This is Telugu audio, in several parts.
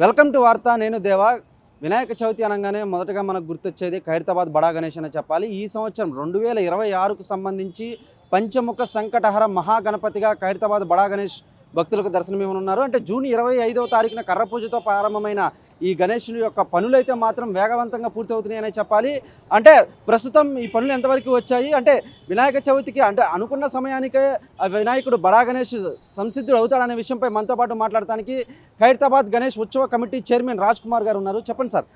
వెల్కమ్ టు వార్త. నేను దేవా. వినాయక చవితి అనగానే మొదటగా మనకు గుర్తొచ్చేది ఖైరతాబాద్ బడా గణేష్ అని చెప్పాలి. ఈ సంవత్సరం 2026కు సంబంధించి పంచముఖ సంకటహర మహాగణపతిగా ఖైరతాబాద్ బడా గణేష్ భక్తులకు దర్శనమివ్వనున్నారు. అంటే జూన్ 25వ తారీఖున కర్ర పూజతో ప్రారంభమైన ఈ గణేశుని యొక్క పనులైతే మాత్రం వేగవంతంగా పూర్తవుతున్నాయని చెప్పాలి. అంటే ప్రస్తుతం ఈ పనులు ఎంతవరకు వచ్చాయి, అంటే వినాయక చవితికి అంటే అనుకున్న సమయానికే వినాయకుడు బడా గణేష్ సంసిద్ధుడు అవుతాడనే విషయంపై మనతో పాటు మాట్లాడటానికి ఖైరతాబాద్ గణేష్ ఉత్సవ కమిటీ చైర్మన్ రాజ్ కుమార్ గారు ఉన్నారు. చెప్పండి సార్,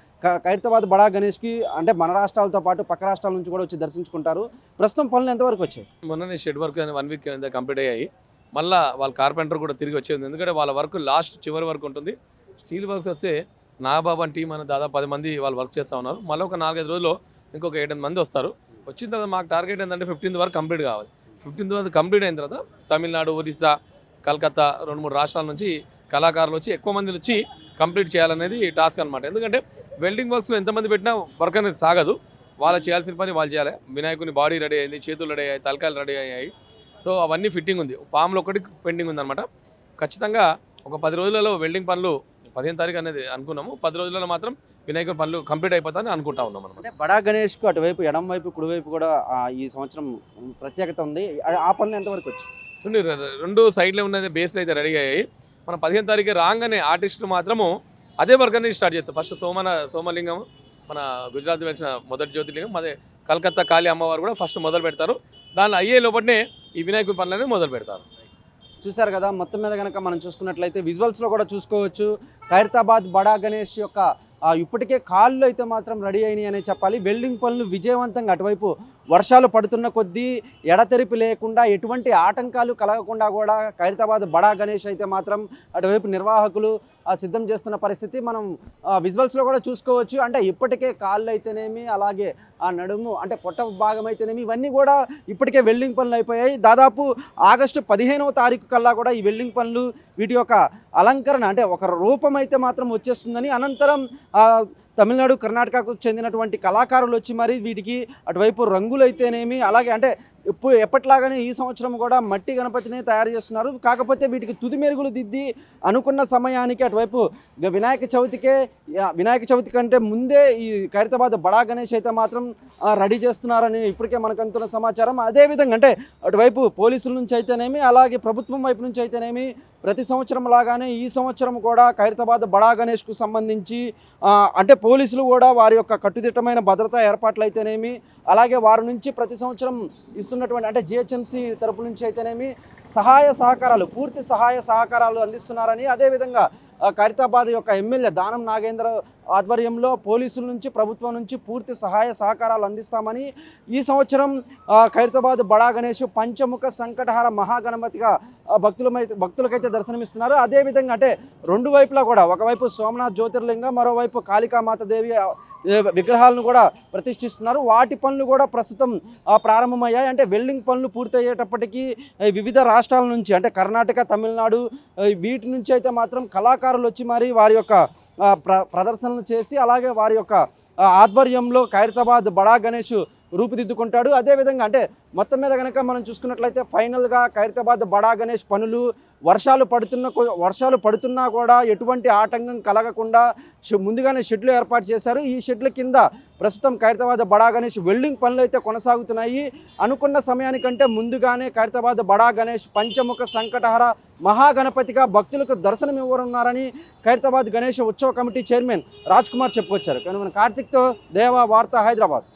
ఖైరతాబాద్ బడా గణేష్కి అంటే మన రాష్ట్రాలతో పాటు పక్క రాష్ట్రాల నుంచి కూడా వచ్చి దర్శించుకుంటారు. ప్రస్తుతం పనులు ఎంతవరకు వచ్చాయి? మొన్ననే షెడ్ వర్క్ 1 వీక్ కంప్లీట్ అయ్యాయి. మళ్ళీ వాళ్ళ కార్పెంటర్ కూడా తిరిగి వచ్చేది, ఎందుకంటే వాళ్ళ వర్క్ లాస్ట్ చివరి వరకు ఉంటుంది. స్టీల్ వర్క్స్ వస్తే నాగబాబు అని టీం అని దాదాపు 10 మంది వాళ్ళు వర్క్ చేస్తూ ఉన్నారు. మళ్ళీ ఒక 4-5 రోజుల్లో ఇంకొక 7-8 మంది వస్తారు. వచ్చిన తర్వాత మాకు టార్గెట్ ఏంటంటే 15th వరకు కంప్లీట్ కావాలి. 15th వరకు కంప్లీట్ అయిన తర్వాత తమిళనాడు, ఒరిస్సా, కలకత్తా 2-3 రాష్ట్రాల నుంచి కళాకారులు వచ్చి ఎక్కువ మంది వచ్చి కంప్లీట్ చేయాలనేది టాస్క్ అనమాట. ఎందుకంటే వెల్డింగ్ వర్క్స్లో ఎంతమంది పెట్టినా వర్క్ అనేది సాగదు. వాళ్ళు చేయాల్సిన పని వాళ్ళు చేయాలి. వినాయకుని బాడీ రెడీ అయింది, చేతులు రెడీ అయ్యాయి, తలకాయలు రెడీ అయ్యాయి. సో అవన్నీ ఫిట్టింగ్ ఉంది. పాములు ఒకటి పెండింగ్ ఉందన్నమాట. ఖచ్చితంగా ఒక 10 రోజులలో వెల్డింగ్ పనులు 15వ తారీఖు అనేది అనుకున్నాము. 10 రోజులలో మాత్రం వినాయక పనులు కంప్లీట్ అయిపోతాయని అనుకుంటా ఉన్నాం అనమాట. అంటే బడా గణేష్కు అటువైపు ఎడం వైపు కుడివైపు కూడా ఈ సంవత్సరం ప్రత్యేకత ఉంది. ఆ పనులు ఎంతవరకు వచ్చి చూడండి, 2 సైడ్లో ఉన్నది బేస్లు అయితే రెడీ అయ్యాయి. మనం 15వ తారీఖు రాగానే ఆర్టిస్టులు మాత్రము అదే వర్క్ అనేది స్టార్ట్ చేస్తారు. ఫస్ట్ సోమలింగం, మన గుజరాత్ వచ్చిన మొదటి జ్యోతిర్లింగం, అదే కలకత్తా కాళీ అమ్మవారు కూడా ఫస్ట్ మొదలు పెడతారు. దానిలో అయ్యే లోపలనే ఈ వినాయకుడి పనులు అనేది మొదలు పెడతారు. చూశారు కదా, మొత్తం మీద కనుక మనం చూసుకున్నట్లయితే విజువల్స్లో కూడా చూసుకోవచ్చు. ఖైరతాబాద్ బడా గణేష్ యొక్క ఇప్పటికే కాళ్ళు అయితే మాత్రం రెడీ అయినాయి అనే చెప్పాలి. వెల్డింగ్ పనులు విజయవంతంగా అటువైపు వర్షాలు పడుతున్న కొద్దీ ఎడతెరిపి లేకుండా ఎటువంటి ఆటంకాలు కలగకుండా కూడా ఖైరతాబాద్ బడా గణేష్ అయితే మాత్రం అటువైపు నిర్వాహకులు సిద్ధం చేస్తున్న పరిస్థితి మనం విజువల్స్లో కూడా చూసుకోవచ్చు. అంటే ఇప్పటికే కాళ్ళు అయితేనేమి, అలాగే ఆ నడుము అంటే పొట్ట భాగం అయితేనేమి, ఇవన్నీ కూడా ఇప్పటికే వెల్డింగ్ పనులు అయిపోయాయి. దాదాపు ఆగస్టు 15వ తారీఖు కల్లా కూడా ఈ వెల్డింగ్ పనులు వీటి యొక్క అలంకరణ అంటే ఒక రూపం అయితే మాత్రం వచ్చేస్తుందని, అనంతరం తమిళనాడు, కర్ణాటకకు చెందినటువంటి కళాకారులు వచ్చి మరి వీటికి అటువైపు రంగులు అయితేనేమి, అలాగే అంటే ఎప్పటిలాగానే ఈ సంవత్సరం కూడా మట్టి గణపతిని తయారు చేస్తున్నారు. కాకపోతే వీటికి తుది మెరుగులు దిద్ది అనుకున్న సమయానికి అటువైపు వినాయక చవితి కంటే ముందే ఈ ఖైరతాబాద్ బడా గణేష్ అయితే మాత్రం రెడీ చేస్తున్నారని ఇప్పటికే మనకు అందుతున్న సమాచారం. అదేవిధంగా అంటే అటువైపు పోలీసుల నుంచి అయితేనేమి, అలాగే ప్రభుత్వం వైపు నుంచి అయితేనేమి ప్రతి సంవత్సరం లాగానే ఈ సంవత్సరం కూడా ఖైరతాబాద్ బడా గణేష్కు సంబంధించి అంటే పోలీసులు కూడా వారి యొక్క కట్టుదిట్టమైన భద్రతా ఏర్పాట్లు అయితేనేమి, అలాగే వారి నుంచి ప్రతి సంవత్సరం ఇస్తున్నటువంటి అంటే జిహెచ్ఎంసీ తరపు నుంచి అయితేనేమి పూర్తి సహాయ సహకారాలు అందిస్తున్నారని, అదేవిధంగా ఖైరతాబాద్ యొక్క ఎమ్మెల్యే దానం నాగేంద్ర ఆధ్వర్యంలో పోలీసుల నుంచి, ప్రభుత్వం నుంచి పూర్తి సహాయ సహకారాలు అందిస్తామని ఈ సంవత్సరం ఖైరతాబాద్ బడా గణేష్ పంచముఖ సంకటహార మహాగణపతిగా భక్తులకైతే దర్శనమిస్తున్నారు. అదేవిధంగా అంటే 2 వైపులా కూడా, ఒకవైపు సోమనాథ్ జ్యోతిర్లింగం, మరోవైపు కాళికామాతదేవి విగ్రహాలను కూడా ప్రతిష్ఠిస్తున్నారు. వాటి పనులు కూడా ప్రస్తుతం ప్రారంభమయ్యాయి. అంటే వెల్డింగ్ పనులు పూర్తయ్యేటప్పటికీ వివిధ రాష్ట్రాల నుంచి అంటే కర్ణాటక, తమిళనాడు వీటి నుంచి అయితే మాత్రం కళాకారులు వచ్చి మరి వారి యొక్క ప్రదర్శనలు చేసి, అలాగే వారి యొక్క ఆధ్వర్యంలో ఖైరతాబాద్ బడా గణేష్ రూపుదిద్దుకుంటాడు. అదేవిధంగా అంటే మొత్తం మీద కనుక మనం చూసుకున్నట్లయితే ఫైనల్గా ఖైరతాబాద్ బడా గణేష్ పనులు వర్షాలు పడుతున్నా కూడా ఎటువంటి ఆటంకం కలగకుండా ముందుగానే షెడ్లు ఏర్పాటు చేశారు. ఈ షెడ్ల కింద ప్రస్తుతం ఖైరతాబాద్ బడా గణేష్ వెల్డింగ్ పనులు అయితే కొనసాగుతున్నాయి. అనుకున్న సమయానికంటే ముందుగానే ఖైరతాబాద్ బడా గణేష్ పంచముఖ సంకటహర మహాగణపతిగా భక్తులకు దర్శనం ఇవ్వనున్నారని ఖైరతాబాద్ గణేష్ ఉత్సవ కమిటీ చైర్మన్ రాజ్ కుమార్ చెప్పుకొచ్చారు. కానీ మన కార్తిక్తో దేవా, వార్త, హైదరాబాద్.